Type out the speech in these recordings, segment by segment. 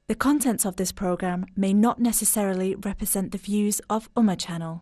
The contents of this program may not necessarily represent the views of Ummah Channel.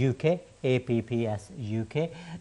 UK APPS UK,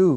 2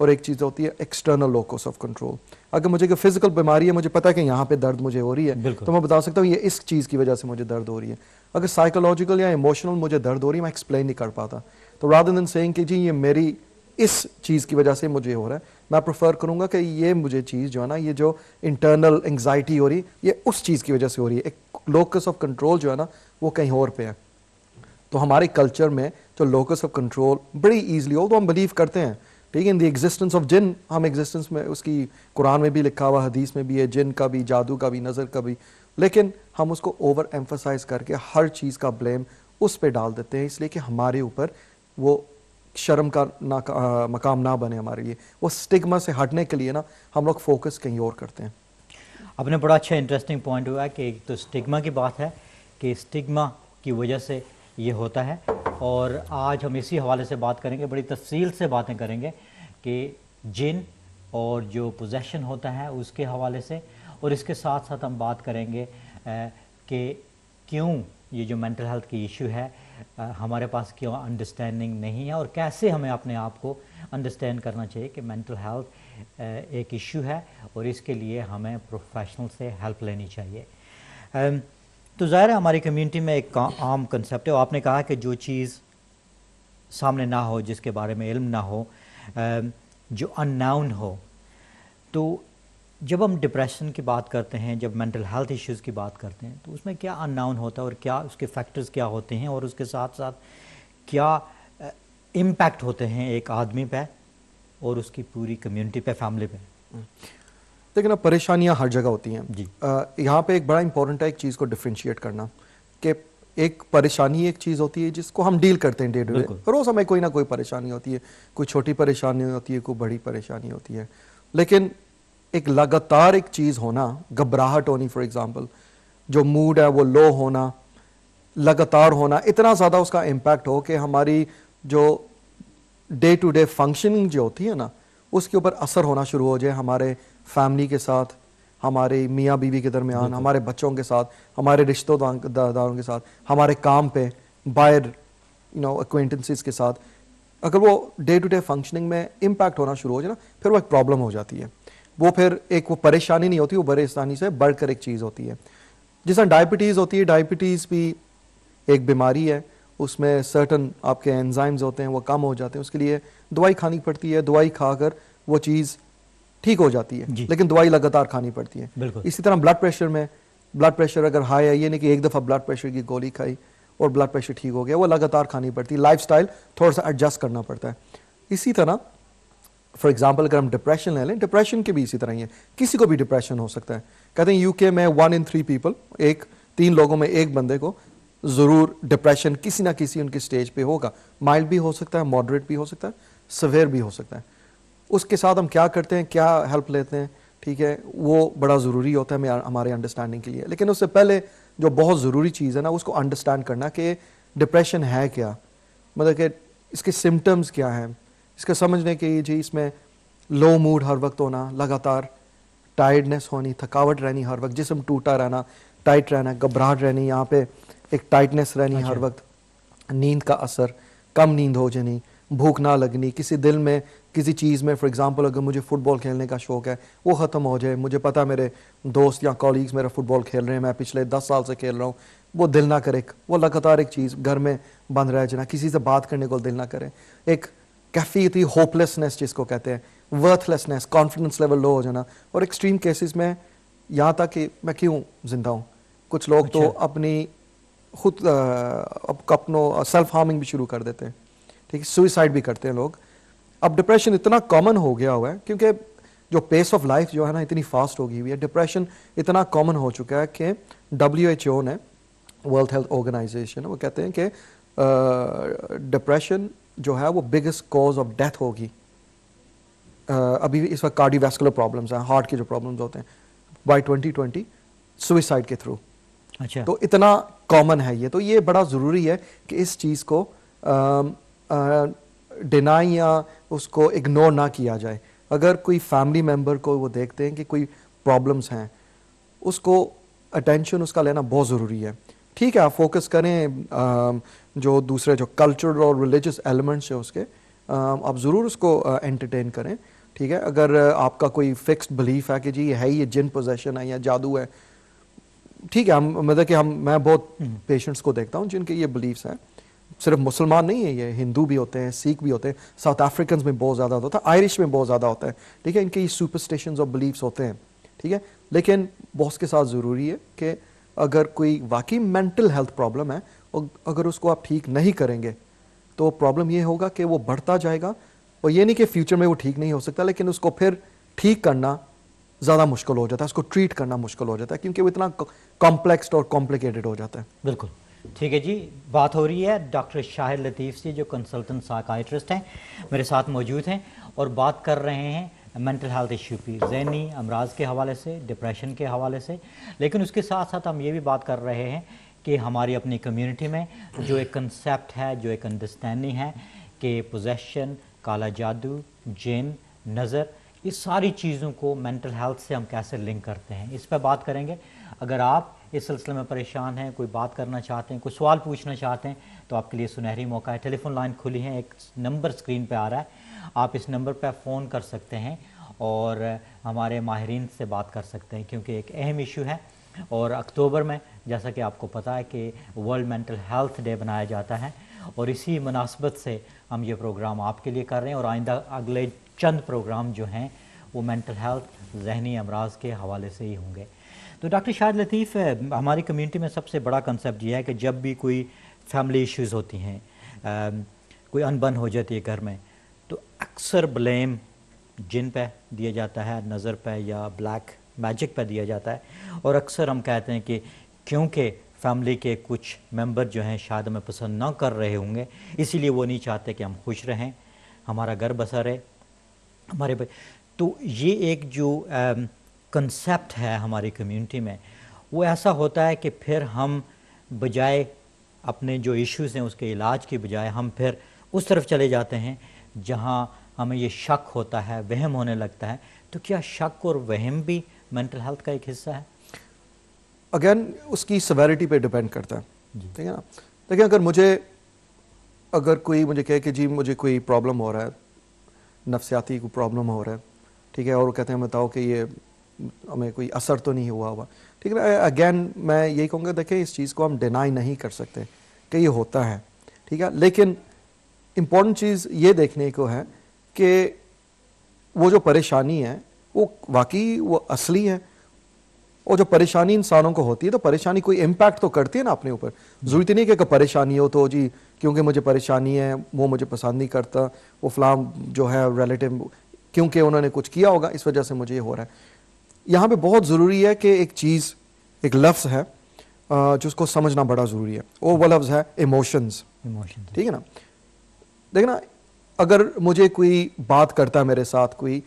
اور ایک چیز ہوتی ہے external locus of control. اگر مجھے کوئی فزیکل بیماری ہے, مجھے پتا ہے کہ یہاں پہ درد مجھے ہو رہی ہے, تو میں بتا سکتا ہوں یہ اس چیز کی وجہ سے مجھے درد ہو رہی ہے. اگر سائیکولوجیکل یا ایموشنل مجھے درد ہو رہی ہے, میں ایکسپلین نہیں کر پاتا. تو رادر دین سیئنگ کہ جی یہ میری اس چیز کی وجہ سے مجھے ہو رہا ہے, میں پریفر کروں گا کہ یہ مجھے چیز جو ہے نا, یہ جو انٹرنل انگزائٹی ہو رہی ہے یہ اس چیز کی وجہ سے ہو رہی ہے. ایک لوکس آف کنٹرول جو ہے نا وہ کہیں اور پہ ہے. تو ہمارے کلچر میں جو لوکس آف کنٹرول بڑی ایزلی ہو, تو ہم بلیو کرتے ہیں, ٹھیک ہے, ان دی ایگزسٹنس آف جن. ہم ایگزسٹنس میں اس کی قرآن میں بھی لکھا ہوا, حدیث میں بھی ہے, جن کا بھی, جادو کا بھی, نظر کا بھی, لیکن ہم اس کو اوور ایمفسائز کر کے ہر چیز کا بلیم اس پہ ڈال دیتے ہیں, اس لیے کہ ہمارے اوپر وہ شرم کا مقام نہ بنے ہمارے لیے. وہ سٹگما سے ہٹنے کے لیے نا ہم لوگ فوکس کہیں اور کرتے ہیں. آپ نے بڑا اچھا انٹرسٹنگ پوائنٹ ہوا کہ ایک تو سٹگما کی بات ہے کہ سٹگما کی وجہ سے یہ ہوتا ہے, اور آج ہم اسی حوالے سے بات کریں گے, بڑی تفصیل سے باتیں کریں گے کہ جن اور جو پوزیشن ہوتا ہے اس کے حوالے سے, اور اس کے ساتھ ساتھ ہم بات کریں گے کہ کیوں یہ جو مینٹل ہیلتھ کی ایشو ہے ہمارے پاس کیوں انڈرسٹینڈنگ نہیں ہے, اور کیسے ہمیں اپنے آپ کو انڈرسٹینڈ کرنا چاہیے کہ مینٹل ہیلتھ ایک ایشو ہے اور اس کے لیے ہمیں پروفیشنل سے ہیلپ لینی چاہیے. تو ظاہر ہے ہماری کمیونٹی میں ایک عام کنسیپٹ ہے, آپ نے کہا کہ جو چیز سامنے نہ ہو, جس کے بارے میں علم نہ ہو, جو ان ناؤن ہو, تو جب ہم ڈپریشن کی بات کرتے ہیں, جب مینٹل ہیلتھ ایشوز کی بات کرتے ہیں, تو اس میں کیا ان ناؤن ہوتا ہے اور کیا اس کے فیکٹرز کیا ہوتے ہیں, اور اس کے ساتھ ساتھ کیا امپیکٹ ہوتے ہیں ایک آدمی پہ اور اس کی پوری کمیونٹی پہ, فیملی پہ. لیکن اب پریشانیاں ہر جگہ ہوتی ہیں. جی یہاں پہ ایک بڑا امپورٹنٹ ہے ایک چیز کو ڈفرینشیٹ کرنا, کہ ایک پریشانی ایک چیز ہوتی ہے جس کو ہم ڈیل کرتے ہیں ڈے ٹو ڈے, روز ہمیں کوئی نہ کوئی پریشانی ہوتی ہے, کوئی چھوٹی پریشانی ہوتی ہے, کوئی بڑی پریشانی ہوتی ہے. لیکن ایک لگاتار ایک چیز ہونا, گھبراہٹ ہونی فار ایگزامپل, جو موڈ ہے وہ لو ہونا, لگاتار ہونا, اتنا زیادہ اس کا امپیکٹ ہو کہ ہماری جو ڈے ٹو ڈے فنکشننگ جو ہوتی ہے نا اس کے اوپر اثر ہونا شروع ہو جائے, ہمارے فیملی کے ساتھ, ہمارے میاں بیوی کے درمیان, ہمارے بچوں کے ساتھ, ہمارے رشتہ داروں کے ساتھ, ہمارے کام پہ, باہر ایکوینٹنسز کے ساتھ, اگر وہ ڈے ٹو ڈے فنکشننگ میں امپیکٹ ہونا شروع ہو جائے نا, پھر وہ ایک پرابلم ہو جاتی ہے. وہ پھر ایک وہ پریشانی نہیں ہوتی, وہ بڑے آسانی سے بڑھ کر ایک چیز ہوتی ہے. جس طرح ڈائبٹیز ہوتی ہے, ڈائبٹیز بھی ایک بیماری ہے, اس میں سرٹن آپ کے انزائمز ہوتے ہیں وہ کم ہو جاتے ہیں, اس کے لیے دوائی کھانی پڑتی ہے, دوائی کھا کر وہ چیز ٹھیک ہو جاتی ہے, لیکن دوائی لگاتار کھانی پڑتی ہے. اسی طرح بلڈ پریشر میں, بلڈ پریشر اگر ہائی ہے, یہ نہیں کہ ایک دفعہ بلڈ پریشر کی گولی کھائی اور بلڈ پریشر ٹھیک ہو گیا, وہ لگاتار کھانی پڑتی ہے, لائف سٹائل تھوڑا سا ایڈجسٹ کرنا پڑتا ہے. اسی طرح فار ایگزامپل اگر ہم ڈپریشن لے لیں, ڈپریشن کے بھی اسی طرح ہی ہے, کسی کو بھی ڈپریشن ہو سکتا ہے. کہتے ہیں UK میں 1 in 3 پیپل, 3 لوگوں میں ایک بندے کو ضرور ڈپریشن کسی نہ کسی ان کے سٹیج پہ ہوگا. مائلڈ بھی ہو سکتا ہے, ماڈریٹ بھی ہو سکتا ہے, سویئر بھی ہو سکتا ہے. اس کے ساتھ ہم کیا کرتے ہیں, کیا ہیلپ لیتے ہیں, ٹھیک ہے, وہ بڑا ضروری ہوتا ہے ہمارے انڈرسٹینڈنگ کے لیے. لیکن اس سے پہلے جو بہت ضروری چیز ہے نا, اس کو انڈرسٹینڈ کرنا کہ ڈپریشن ہے کیا, مطلب کہ اس کے سمٹمز کیا ہیں, اس کا سمجھنے کہ جی اس میں لو موڈ ہر وقت ہونا, لگاتار ٹائرڈنس ہونی, تھکاوٹ رہنی ہر وقت, جسم ٹوٹا رہنا, ٹائٹ رہنا, گھبراہٹ رہنی, یہاں پہ ایک ٹائٹنس رہنی ہر وقت, نیند کا اثر, کم نیند ہو جانی, بھوک نہ لگنی, کسی دل میں کسی چیز میں, فار ایگزامپل اگر مجھے فٹ بال کھیلنے کا شوق ہے وہ ختم ہو جائے, مجھے پتا میرے دوست یا کولیگز میرا فٹ بال کھیل رہے ہیں, میں پچھلے 10 سال سے کھیل رہا ہوں, وہ دل نہ کرے, وہ لگاتار ایک چیز گھر میں بند رہ جانا, کسی سے بات کرنے کو دل نہ کرے, ایک کیفیتی ہوپلیسنس جس کو کہتے ہیں, worthlessness, confidence level low ہو جانا, اور ایکسٹریم کیسز میں یہاں تک کہ میں کیوں زندہ ہوں. کچھ لوگ تو اپنی خود اپنو سیلف ہارمنگ بھی شروع کر دیتے ہیں, ٹھیک ہے, سوئسائڈ بھی کرتے ہیں لوگ. اب ڈپریشن اتنا کامن ہو گیا ہوا ہے کیونکہ جو پیس آف لائف جو ہے نا اتنی فاسٹ ہو گئی ہوئی ہے, ڈپریشن اتنا کامن ہو چکا ہے کہ WHO نے, ورلڈ ہیلتھ آرگنائزیشن, وہ کہتے ہیں کہ ڈپریشن جو ہے وہ بگیسٹ کاز آف ڈیتھ ہوگی. ابھی اس وقت کارڈی ویسکولر پرابلمس ہیں, ہارٹ کے جو پرابلمس ہوتے ہیں, بائی 2020 سوئسائڈ کے تھرو. اچھا, تو اتنا کامن ہے یہ. تو یہ بڑا ضروری ہے کہ اس چیز کو ڈینائی یا اس کو اگنور نہ کیا جائے. اگر کوئی فیملی ممبر کو وہ دیکھتے ہیں کہ کوئی پرابلمس ہیں, اس کو اٹینشن اس کا لینا بہت ضروری ہے. ٹھیک ہے, آپ فوکس کریں جو دوسرے جو کلچر اور ریلیجس ایلیمنٹس ہیں اس کے, آپ ضرور اس کو انٹرٹین کریں. ٹھیک ہے, اگر آپ کا کوئی فکسڈ بلیف ہے کہ جی ہے یہ جن پوزیشن ہے یا جادو ہے, ٹھیک ہے, مطلب کہ میں بہت پیشنٹس کو دیکھتا ہوں جن کے یہ بلیفس ہیں, صرف مسلمان نہیں ہیں, یہ ہندو بھی ہوتے ہیں, سکھ بھی ہوتے ہیں, ساؤتھ افریکنز میں بہت زیادہ ہوتا ہے, آئرش میں بہت زیادہ ہوتا ہے. ٹھیک ہے, ان کے یہ سپرسٹیشنز اور بلیفس ہوتے ہیں. ٹھیک ہے, لیکن باس کے ساتھ ضروری ہے کہ اگر کوئی واقعی مینٹل ہیلتھ پرابلم ہے, اگر اس کو آپ ٹھیک نہیں کریں گے تو پرابلم یہ ہوگا کہ وہ بڑھتا جائے گا, اور یہ نہیں کہ فیوچر میں وہ ٹھیک نہیں ہو سکتا, لیکن اس کو پھر ٹھیک کرنا زیادہ مشکل ہو جاتا ہے, اس کو ٹریٹ کرنا مشکل ہو جاتا ہے, کیونکہ وہ اتنا کمپلیکسڈ اور کمپلیکیٹڈ ہو جاتا ہے. بالکل ٹھیک ہے جی. بات ہو رہی ہے ڈاکٹر شاہد لطیف سے جو کنسلٹنٹ سائیکائٹرسٹ ہیں, میرے ساتھ موجود ہیں, اور بات کر رہے ہیں مینٹل ہیلتھ ایشو کی, ذہنی امراض کے حوالے سے, ڈپریشن کے حوالے سے. لیکن اس کے ساتھ ساتھ ہم یہ بھی بات کر رہے ہیں کہ ہماری اپنی کمیونٹی میں جو ایک کنسیپٹ ہے, جو ایک انڈرسٹینڈنگ ہے کہ پوزیشن, کالا جادو, جن, نظر, اس ساری چیزوں کو مینٹل ہیلتھ سے ہم کیسے لنک کرتے ہیں, اس پہ بات کریں گے. اگر آپ اس سلسلے میں پریشان ہیں, کوئی بات کرنا چاہتے ہیں, کوئی سوال پوچھنا چاہتے ہیں, تو آپ کے لیے سنہری موقع ہے. ٹیلی فون لائن کھلی ہے, ایک نمبر اسکرین پہ آ رہا ہے, آپ اس نمبر پہ فون کر سکتے ہیں اور ہمارے ماہرین سے بات کر سکتے ہیں, کیونکہ ایک اہم ایشو ہے. اور اکتوبر میں جیسا کہ آپ کو پتہ ہے کہ ورلڈ مینٹل ہیلتھ ڈے بنایا جاتا ہے, اور اسی مناسبت سے ہم یہ پروگرام آپ کے لیے کر رہے ہیں, اور آئندہ اگلے چند پروگرام جو ہیں وہ مینٹل ہیلتھ, ذہنی امراض کے حوالے سے ہی ہوں گے. تو ڈاکٹر شاہد لطیف, ہماری کمیونٹی میں سب سے بڑا کنسیپٹ یہ ہے کہ جب بھی کوئی فیملی ایشوز ہوتی ہیں, کوئی انبن ہو جاتی ہے گھر میں, تو اکثر بلیم جن پہ دیا جاتا ہے, نظر پہ یا بلیک میجک پہ دیا جاتا ہے, اور اکثر ہم کہتے ہیں کہ کیونکہ فیملی کے کچھ ممبر جو ہیں شاید ہمیں پسند نہ کر رہے ہوں گے, اسی لیے وہ نہیں چاہتے کہ ہم خوش رہیں, ہمارا گھر بسا رہے ہمارے. تو یہ ایک جو کنسیپٹ ہے ہماری کمیونٹی میں, وہ ایسا ہوتا ہے کہ پھر ہم بجائے اپنے جو ایشوز ہیں اس کے علاج کی بجائے ہم پھر اس طرف چلے جاتے ہیں جہاں ہمیں یہ شک ہوتا ہے, وہم ہونے لگتا ہے. تو کیا شک اور وہم بھی مینٹل ہیلتھ کا ایک حصہ ہے؟ اگین اس کی سیویرٹی پہ ڈیپینڈ کرتا ہے. ٹھیک ہے نا, دیکھیں اگر کوئی مجھے کہے کہ جی مجھے کوئی پرابلم ہو رہا ہے, نفسیاتی کوئی پرابلم ہو رہا ہے, ٹھیک ہے, اور وہ کہتے ہیں بتاؤ کہ یہ ہمیں کوئی اثر تو نہیں ہوا, ٹھیک ہے, اگین میں یہی کہوں گا دیکھیں اس چیز کو ہم ڈینائی نہیں کر سکتے کہ یہ ہوتا ہے, ٹھیک ہے, لیکن امپورٹنٹ چیز یہ دیکھنے کو ہے کہ وہ جو پریشانی ہے وہ واقعی وہ اصلی ہے, اور جو پریشانی انسانوں کو ہوتی ہے تو پریشانی کوئی امپیکٹ تو کرتی ہے نا اپنے اوپر. ضروری نہیں کہ پریشانی ہو تو جی کیونکہ مجھے پریشانی ہے وہ مجھے پسند نہیں کرتا, وہ فلاں جو ہے ریلیٹیو کیونکہ انہوں نے کچھ کیا ہوگا اس وجہ سے مجھے یہ ہو رہا ہے. یہاں پہ بہت ضروری ہے کہ ایک چیز, ایک لفظ ہے جس کو سمجھنا بڑا ضروری ہے, وہ لفظ ہے ایموشنز. ٹھیک ہے نا, دیکھنا اگر مجھے کوئی بات کرتا ہے میرے ساتھ, کوئی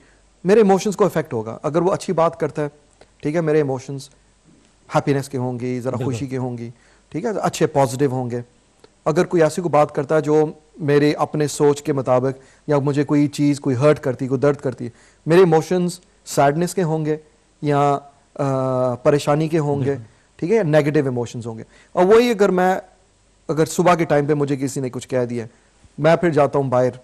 میرے ایموشنز کو افیکٹ ہوگا. اگر وہ اچھی بات کرتا ہے, ٹھیک ہے, میرے ایموشنز ہیپینس کے ہوں گی, ذرا خوشی کے ہوں گی, ٹھیک ہے, اچھے پازیٹیو ہوں گے. اگر کوئی ایسی کو بات کرتا ہے جو میرے اپنے سوچ کے مطابق یا مجھے کوئی چیز کوئی ہرٹ کرتی, کوئی درد کرتی ہے, میرے ایموشنز سیڈنس کے ہوں گے یا پریشانی کے ہوں گے, ٹھیک ہے, نیگیٹو ایموشنز ہوں گے. اور وہی اگر صبح کے ٹائم پہ مجھے کسی نے کچھ کہہ دیا, میں پھر جاتا ہوں باہر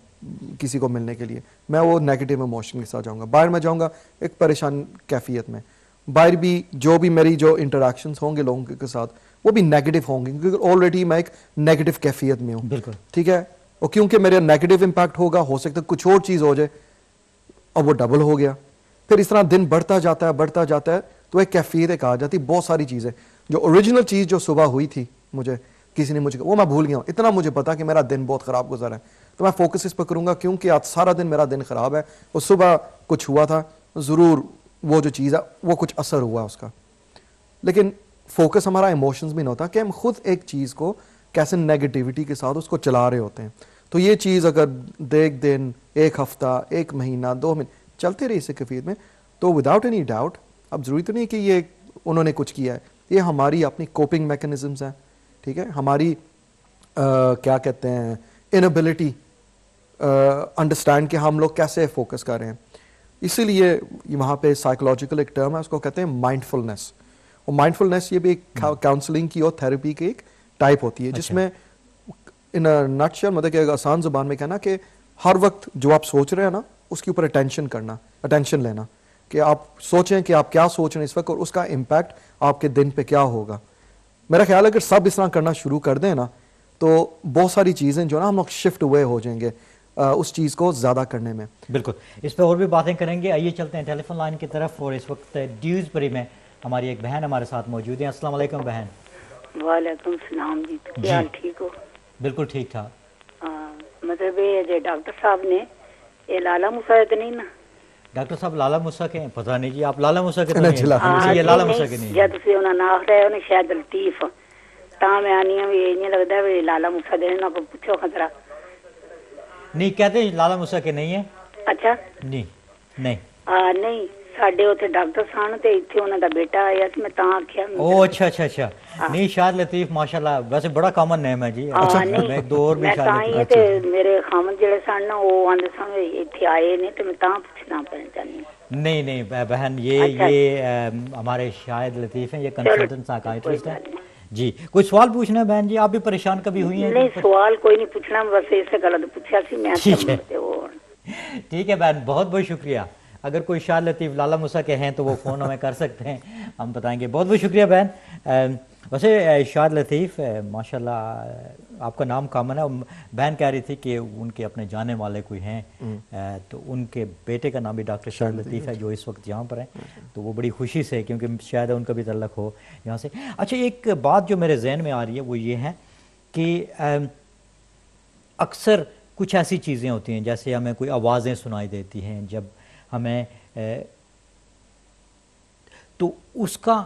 کسی کو ملنے کے لیے, میں وہ نیگیٹو ایموشن کے ساتھ جاؤں گا. باہر میں جاؤں گا ایک پریشان کیفیت میں, باہر بھی جو بھی میری جو انٹریکشنز ہوں گے لوگوں کے ساتھ وہ بھی نیگیٹو ہوں گے, کیونکہ آلریڈی میں ایک نیگیٹو کیفیت میں ہوں. بالکل ٹھیک ہے, اور کیونکہ میرا نیگیٹو امپیکٹ ہوگا, ہو سکتا ہے کچھ اور چیز ہو جائے اور وہ ڈبل ہو گیا. پھر اس طرح دن بڑھتا جاتا ہے تو ایک کیفیت ایک آ جاتی. بہت ساری چیزیں جو اوریجنل چیز جو صبح ہوئی تھی مجھے کسی نے مجھے وہ میں بھول گیا ہوں. اتنا مجھے پتا کہ میرا دن بہت خراب گزرا ہے, تو میں فوکس اس پر کروں گا کیونکہ آج سارا دن میرا دن خراب ہے, اور صبح کچھ ہوا تھا, ضرور وہ جو چیز ہے وہ کچھ اثر ہوا اس کا. لیکن فوکس ہمارا ایموشنز میں نہیں ہوتا کہ ہم خود ایک چیز کو کیسے نیگیٹیوٹی کے ساتھ اس کو چلا رہے ہوتے ہیں. تو یہ چیز اگر ایک دن, ایک ہفتہ, ایک مہینہ, 2 مہینے چلتے رہے اس کیفیت میں, تو وداؤٹ اینی ڈاؤٹ, اب ضروری تو نہیں کہ یہ انہوں نے کچھ کیا ہے, یہ ہماری اپنی کوپنگ میکنزمز ہیں. ٹھیک ہے, ہماری کیا کہتے ہیں انیبلٹی انڈرسٹینڈ کہ ہم لوگ کیسے فوکس کر رہے ہیں. اسی لیے وہاں پہ سائیکولوجیکل ایک ٹرم ہے, اس کو کہتے ہیں مائنڈفلنس. اور مائنڈفلنس یہ بھی ایک کاؤنسلنگ کی اور تھیراپی کی ایک ٹائپ ہوتی ہے, جس میں ان نٹ شل مطلب کہ آسان زبان میں کہنا کہ ہر وقت جو آپ سوچ رہے ہیں نا اس کے اوپر اٹینشن لینا کہ آپ سوچیں کہ آپ کیا سوچ رہے ہیں اس وقت اور اس کا امپیکٹ آپ کے دن پہ کیا ہوگا. میرا خیال ہے اگر سب اس طرح کرنا شروع کر دیں نا تو بہت ساری چیزیں جو نا ہم لوگ شفٹ ہوئے ہو جائیں گے اس چیز کو زیادہ کرنے میں. بالکل, اس پہ اور بھی باتیں کریں گے. آئیے چلتے ہیں ٹیلی فون لائن کی طرف, اور اس وقت ڈیوزبری میں ہماری ایک بہن ہمارے ساتھ موجود ہیں. السلام علیکم بہن. وعلیکم السلام جی, کیا حال ٹھیک ہو؟ بالکل ٹھیک ٹھاک. مطلب یہ جو ڈاکٹر صاحب نے یہ لالا موسیٰ تو نہیں نا؟ ڈاکٹر صاحب لالا موسیٰ کے پتہ نہیں جی, آپ لالا موسیٰ کے تو نہیں, یہ لالا موسیٰ کے نہیں. یا تسی انہاں نہ آخر ہے شاید لطیف تاں میں آنی ہوں یہ نہیں لگتا ہے لالا موسیٰ دے نہ کو پوچھو خطرہ. نہیں کہتے ہیں لالا موسیٰ کے نہیں ہے. اچھا نہیں نہیں نہیں ساڈے اوتھے ڈاکٹر سن تے ایتھے انہاں دا بیٹا آیا تے میں تاں آکھیا. او اچھا اچھا اچھا. نہیں شاہد لطیف ماشاءاللہ ویسے بڑا کامن نیم ہے جی. میں ایک دو اور بھی شاہد لطیف تے میرے خامن جڑے سن وہ آندے سن ایتھے آئے نے تے میں تاں پوچھنا چاہنی. نہیں نہیں بہن, یہ ہمارے شاہد لطیف ہیں, یہ کنسلٹنٹ سائیکائٹرسٹ ہیں جی. کوئی سوال پوچھنا ہے بہن جی؟ آپ بھی پریشان کبھی ہوئی ہیں؟ نہیں سوال کوئی نہیں پوچھنا, بس اس غلط پوچھا سی میں. ٹھیک ہے بہن, بہت بہت شکریہ. اگر کوئی شاہد لطیف لالا موسیٰ کے ہیں تو وہ فون ہمیں کر سکتے ہیں, ہم بتائیں گے. بہت بہت شکریہ بہن. ویسے شاہد لطیف ماشاءاللہ آپ کا نام کامن ہے. بہن کہہ رہی تھی کہ ان کے اپنے جانے والے کوئی ہیں تو ان کے بیٹے کا نام بھی ڈاکٹر شاہد لطیف ہے جو اس وقت یہاں پر ہیں, تو وہ بڑی خوشی سے, کیونکہ شاید ان کا بھی تعلق ہو یہاں سے. اچھا ایک بات جو میرے ذہن میں آ رہی ہے وہ یہ ہے کہ اکثر کچھ ایسی چیزیں ہوتی ہیں جیسے ہمیں کوئی آوازیں سنائی دیتی ہیں جب ہمیں, تو اس کا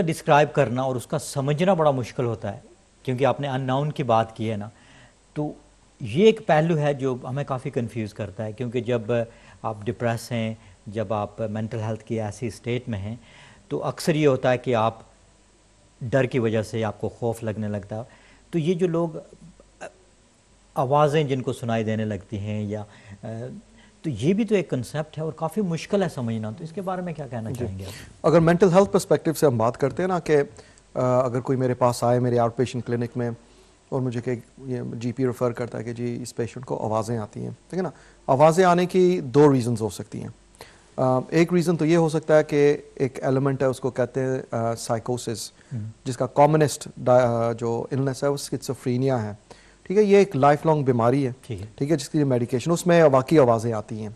ڈسکرائب کرنا اور اس کا سمجھنا بڑا مشکل ہوتا ہے, کیونکہ آپ نے ان ناؤن کی بات کی ہے نا. تو یہ ایک پہلو ہے جو ہمیں کافی کنفیوز کرتا ہے, کیونکہ جب آپ ڈپریس ہیں, جب آپ مینٹل ہیلتھ کی ایسی اسٹیٹ میں ہیں, تو اکثر یہ ہوتا ہے کہ آپ ڈر کی وجہ سے آپ کو خوف لگنے لگتا ہے. تو یہ جو لوگ آوازیں جن کو سنائی دینے لگتی ہیں یا تو یہ بھی تو ایک کنسیپٹ ہے اور کافی مشکل ہے سمجھنا, تو اس کے بارے میں کیا کہنا چاہیں گے آپ؟ اگر مینٹل ہیلتھ پرسپیکٹیو سے ہم بات کرتے ہیں نا کہ اگر کوئی میرے پاس آئے میرے آؤٹ پیشنٹ کلینک میں اور مجھے کہ جی پی ریفر کرتا ہے کہ جی اس پیشنٹ کو آوازیں آتی ہیں, ٹھیک ہے نا. آوازیں آنے کی دو ریزنز ہو سکتی ہیں. ایک ریزن تو یہ ہو سکتا ہے کہ ایک ایلیمنٹ ہے اس کو کہتے ہیں سائیکوسس, جس کا کامنسٹ جو النس ہے وہ سکیزوفرینیا ہے, ٹھیک ہے. یہ ایک لائف لانگ بیماری ہے, ٹھیک ہے, جس کی میڈیکیشن اس میں واقعی آوازیں آتی ہیں,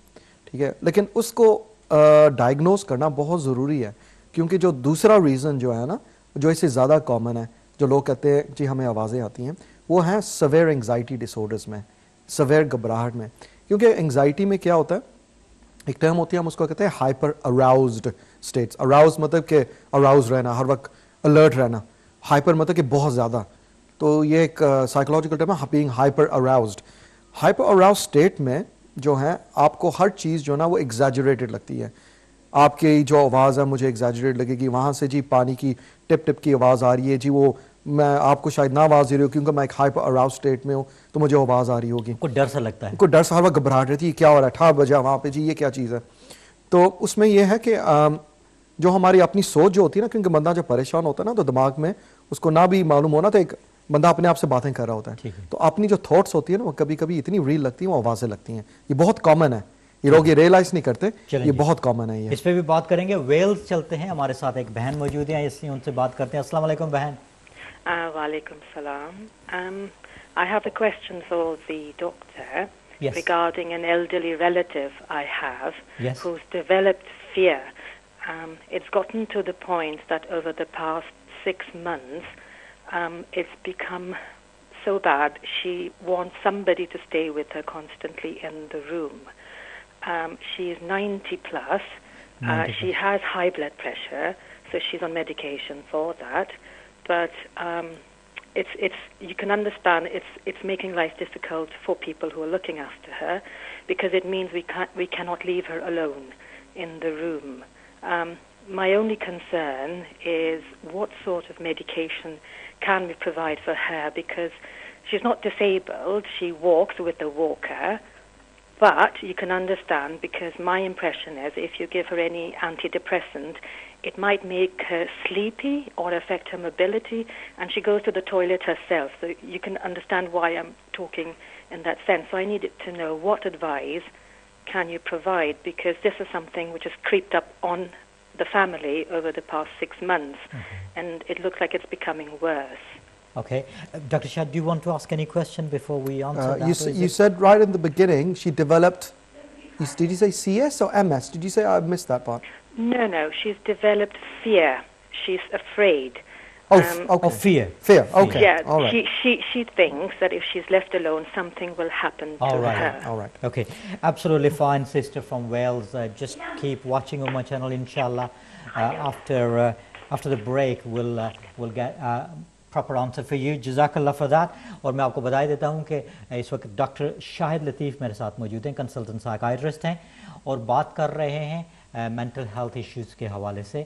ٹھیک ہے. لیکن اس کو ڈائگنوز کرنا بہت ضروری ہے, کیونکہ جو دوسرا ریزن جو ہے نا جو اس سے زیادہ کامن ہے, جو لوگ کہتے ہیں جی ہمیں آوازیں آتی ہیں, وہ ہیں سویئر انگزائٹی ڈس آرڈرز میں, سویئر گھبراہٹ میں. کیونکہ انگزائٹی میں کیا ہوتا ہے, ایک ٹرم ہوتی ہے ہم اس کو کہتے ہیں ہائپر اراؤزڈ اسٹیٹس. اراؤز مطلب کہ اراؤز رہنا, ہر وقت الرٹ رہنا. ہائپر مطلب کہ بہت زیادہ. تو یہ ایک سائیکولوجیکل ٹرم ہے, being hyper aroused. Hyper aroused state میں جو ہے آپ کو ہر چیز جو نا وہ ایگزیجریٹڈ لگتی ہے. آپ کی جو آواز ہے مجھے ایگزیجریٹ لگے گی, وہاں سے جی پانی کی ٹپ ٹپ کی آواز آ رہی ہے, جی وہ میں آپ کو شاید نہ آواز دے رہی ہوں کیونکہ میں ایک ہائپر اراؤزڈ اسٹیٹ میں ہوں تو مجھے آواز آ رہی ہوگی. کوئی ڈر سا لگتا ہے, کوئی ڈر سا, ہر وقت گھبراہٹ رہتی ہے کیا ہو رہا ہے, ٹھا بجا وہاں پہ, جی یہ کیا چیز ہے. تو اس میں یہ ہے کہ جو ہماری اپنی سوچ جو ہوتی ہے نا, کیونکہ بندہ جب پریشان ہوتا ہے نا تو دماغ میں اس کو نہ بھی معلوم ہونا تو ایک بندہ اپنے آپ سے باتیں کر رہا ہوتا ہے. تو اپنی جو تھاٹس ہوتی ہیں نا وہ کبھی کبھی اتنی ریل لگتی ہیں, وہ آوازیں لگتی ہیں. یہ بہت کامن ہے, یہ لوگ یہ ریئلائز نہیں کرتے, یہ بہت کامن ہے. یہ اس پہ بھی بات کریں گے. ویلز چلتے ہیں, ہمارے ساتھ ایک بہن موجود ہیں, اس لیے ان سے بات کرتے ہیں. السلام علیکم بہن. وعلیکم السلام. I have a question for the doctor regarding an elderly relative I have who's developed fear. It's gotten to the point that over the past 6 months it's become so bad she wants somebody to stay with her constantly in the room. She is 90 plus. She has high blood pressure, so she's on medication for that. But it's you can understand it's making life difficult for people who are looking after her, because it means we cannot leave her alone in the room. My only concern is what sort of medication can we provide for her, because she's not disabled, she walks with a walker, but you can understand, because my impression is if you give her any antidepressant it might make her sleepy or affect her mobility, and she goes to the toilet herself. So you can understand why I'm talking in that sense. So I needed to know what advice can you provide, because this is something which has creeped up on the family over the past 6 months, and it looks like it's becoming worse. Okay. Dr. Shad, do you want to ask any question before we answer that? You said right in the beginning she developed, did you say CS or MS? Did you say, I missed that part? No, she's developed fear. She's afraid. Okay. Oh, fear. Fear, okay. Yeah, all right. she thinks that if she's left alone, something will happen to her. All right. Okay, absolutely fine, sister from Wales. Just keep watching on my channel, inshallah. After the break, we'll get proper answer for you. Jazakallah for that. اور میں آپ کو بتائی دیتا ہوں کہ اس وقت doctor شاہد لطیف میرے ساتھ موجود ہیں، کنسلٹنٹ سائیکائٹرسٹ ہیں، اور بات کر رہے ہیں مینٹل ہیلتھ ایشوز کے حوالے سے.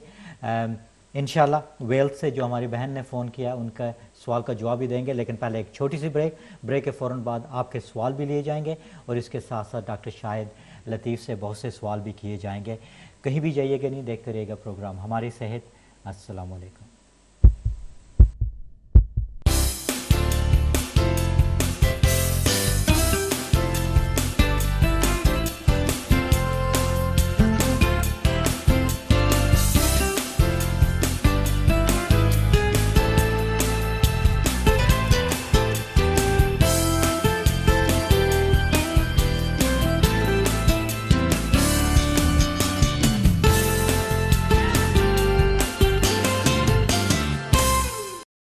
انشاءاللہ ویلز سے جو ہماری بہن نے فون کیا ان کا سوال کا جواب بھی دیں گے، لیکن پہلے ایک چھوٹی سی بریک کے فوراً بعد آپ کے سوال بھی لیے جائیں گے، اور اس کے ساتھ ساتھ ڈاکٹر شاہد لطیف سے بہت سے سوال بھی کیے جائیں گے. کہیں بھی جائیے گا نہیں، دیکھتے رہیے گا پروگرام ہماری صحت. السلام علیکم.